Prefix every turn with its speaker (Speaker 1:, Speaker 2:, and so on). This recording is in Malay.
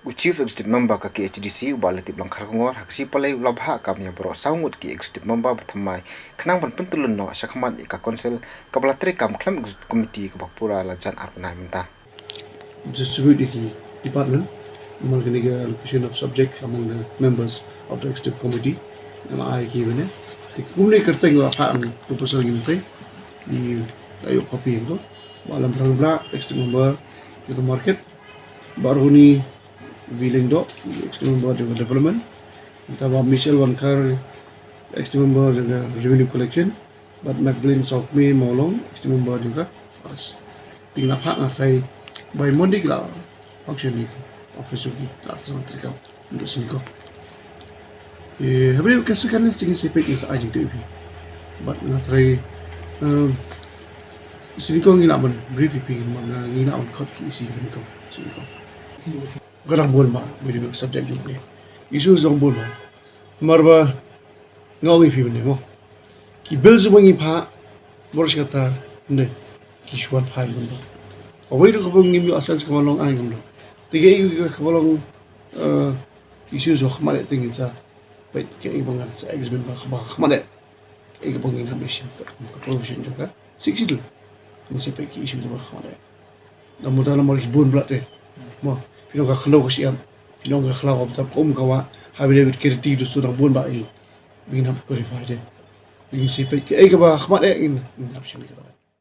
Speaker 1: Chief Executive Member ka KHDC ubalati blangkhar ngor haksi palai ulabha kamya bro saungut ki Executive Member bathamai khnang ban pentulun no sakhamat ka council kabalatri kam klam executive committee ka bakpura la jan arpana minta
Speaker 2: Distributed department Marganiga allocation of subject among the members of the executive committee and I given it the kumne karte ngwa phaan proposal gimte di ayo copy itu malam berangla executive member itu market baru ni willing do executive member juga development entah Michelle Wankar executive member juga revenue collection but Magdalene Sokme Molong executive member juga first tinggal pak ngasai by Monday kila function ni office ni langsung terkau untuk singko habis kesekan ni tinggal sepek is ajing tu but ngasai singko ngila ban brief ping mana ngila on cut isi singko garang bol ma beri subject juga isu zong bol ma marba ngawi pi bende mo ki bel zubangi pha boros kata ne ki shuan phai bende awai ru kabung ngim asas kamalong ai ngam tiga igu kamalong isu zo khmare tingin sa bai ke ibang sa exhibit ba khmare ke ibang ngin hamishin ka provision juga siksidul mesti pe ki isu zo khmare namuda la mari bon blate mo pino ka khlo ko siam pino ka khla ko tap kom kawa habile bit kirti du su dang bon ba i bingin ham verify de bingin si pe ke ba khmare in option